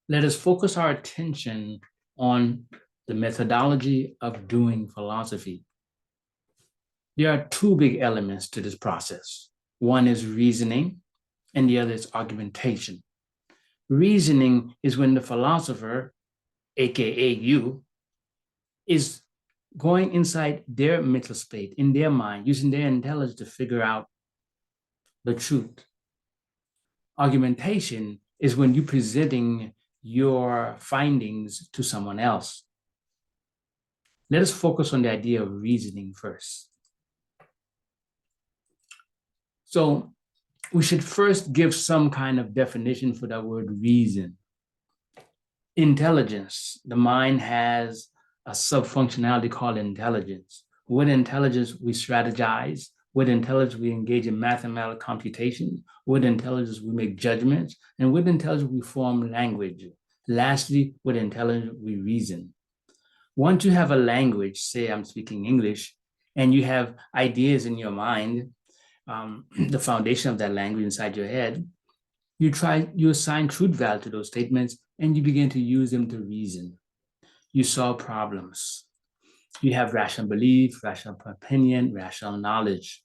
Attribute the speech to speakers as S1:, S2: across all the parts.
S1: Let us focus our attention on the methodology of doing philosophy. There are two big elements to this process. One is reasoning, and the other is argumentation. Reasoning is when the philosopher, aka you, is going inside their mental state, in their mind, using their intelligence to figure out the truth. Argumentation is when you're presenting your findings to someone else. Let us focus on the idea of reasoning first. So we should first give some kind of definition for that word reason. Intelligence, the mind has a sub-functionality called intelligence. With intelligence, we strategize. With intelligence, we engage in mathematical computation. With intelligence, we make judgments. And with intelligence, we form language. Lastly, with intelligence, we reason. Once you have a language, say I'm speaking English, and you have ideas in your mind, the foundation of that language inside your head, you assign truth value to those statements, and you begin to use them to reason. You solve problems. You have rational belief, rational opinion, rational knowledge.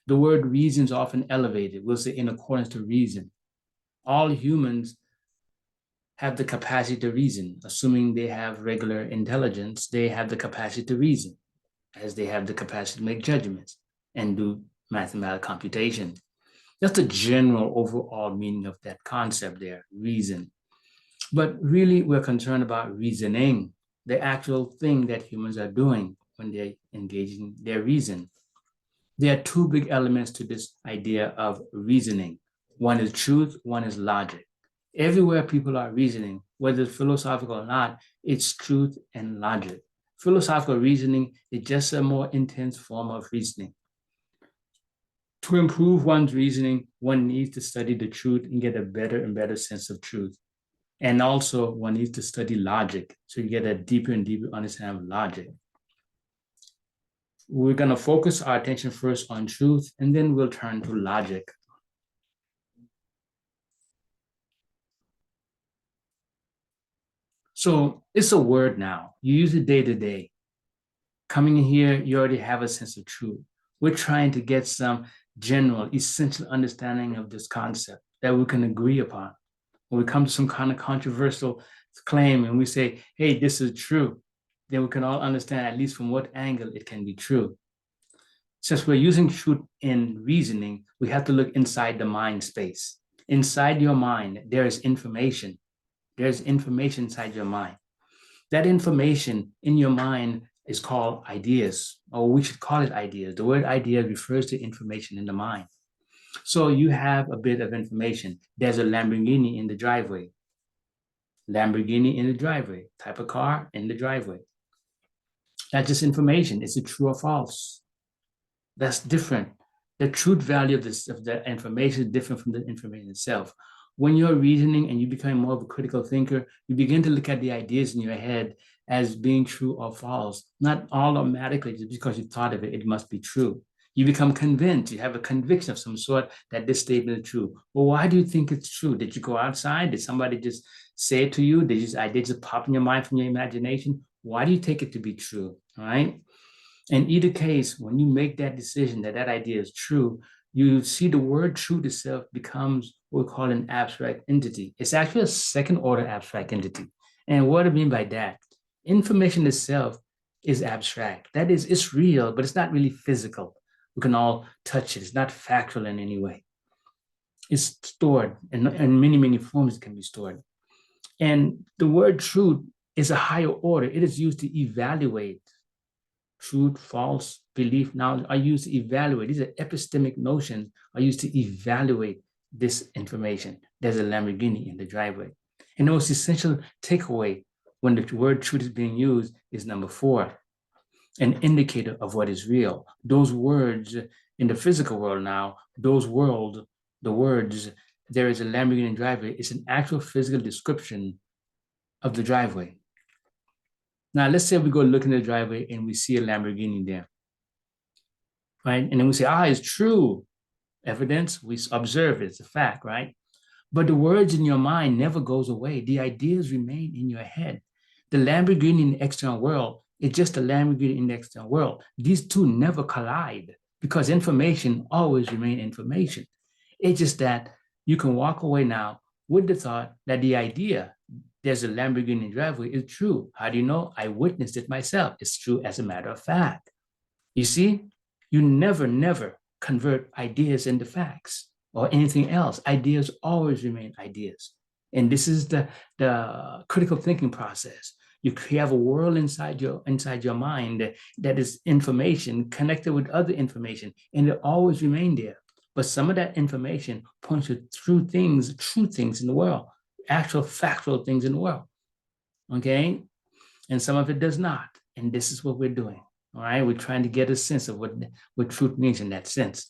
S1: The word reason is often elevated. We'll say in accordance to reason. All humans have the capacity to reason. Assuming they have regular intelligence, they have the capacity to reason, as they have the capacity to make judgments and do mathematical computation. That's the general overall meaning of that concept there, reason. But really, we're concerned about reasoning, the actual thing that humans are doing when they're engaging their reason. There are two big elements to this idea of reasoning. One is truth, one is logic. Everywhere people are reasoning, whether it's philosophical or not, it's truth and logic. Philosophical reasoning is just a more intense form of reasoning. To improve one's reasoning, one needs to study the truth and get a better and better sense of truth. And also, one needs to study logic, so you get a deeper and deeper understanding of logic. We're going to focus our attention first on truth, and then we'll turn to logic. So it's a word now. You use it day to day. Coming in here, you already have a sense of truth. We're trying to get some general, essential understanding of this concept that we can agree upon. When we come to some kind of controversial claim and we say, hey, this is true, then we can all understand at least from what angle it can be true. Since we're using truth in reasoning, we have to look inside the mind space. Inside your mind, there is information. There's information inside your mind. That information in your mind is called ideas, or we should call it ideas. The word idea refers to information in the mind. So you have a bit of information. There's a Lamborghini in the driveway. Lamborghini in the driveway. Type of car in the driveway. That's just information. Is it true or false? That's different. The truth value of the information is different from the information itself. When you're reasoning and you become more of a critical thinker, you begin to look at the ideas in your head as being true or false. Not automatically, just because you thought of it, it must be true. You become convinced, you have a conviction of some sort that this statement is true. Well, why do you think it's true? Did you go outside? Did somebody just say it to you? Did ideas just pop in your mind from your imagination? Why do you take it to be true? All right. In either case, when you make that decision that that idea is true, you see the word truth itself becomes what we call an abstract entity. It's actually a second order abstract entity. And what do I mean by that? Information itself is abstract. That is, it's real, but it's not really physical. We can all touch it. It's not factual in any way. It's stored in many, many forms it can be stored. And the word truth is a higher order. It is used to evaluate. Truth, false, belief, knowledge are used to evaluate. These are epistemic notions are used to evaluate this information. There's a Lamborghini in the driveway. And the most essential takeaway when the word truth is being used is number 4, an indicator of what is real. Those words in the physical world now, the words, there is a Lamborghini driveway, it's an actual physical description of the driveway. Now, let's say we go look in the driveway and we see a Lamborghini there, right? And then we say, it's true. Evidence, we observe it, it's a fact, right? But the words in your mind never goes away. The ideas remain in your head. The Lamborghini in the external world is just a Lamborghini in the external world. These two never collide because information always remains information. It's just that you can walk away now with the thought that the idea there's a Lamborghini driveway is true. How do you know? I witnessed it myself. It's true as a matter of fact. You see, you never convert ideas into facts or anything else. Ideas always remain ideas. And this is the critical thinking process. You have a world inside your mind that is information connected with other information, and it always remain there. But some of that information points to true things in the world, actual factual things in the world. Okay? And some of it does not. And this is what we're doing. All right. We're trying to get a sense of what truth means in that sense.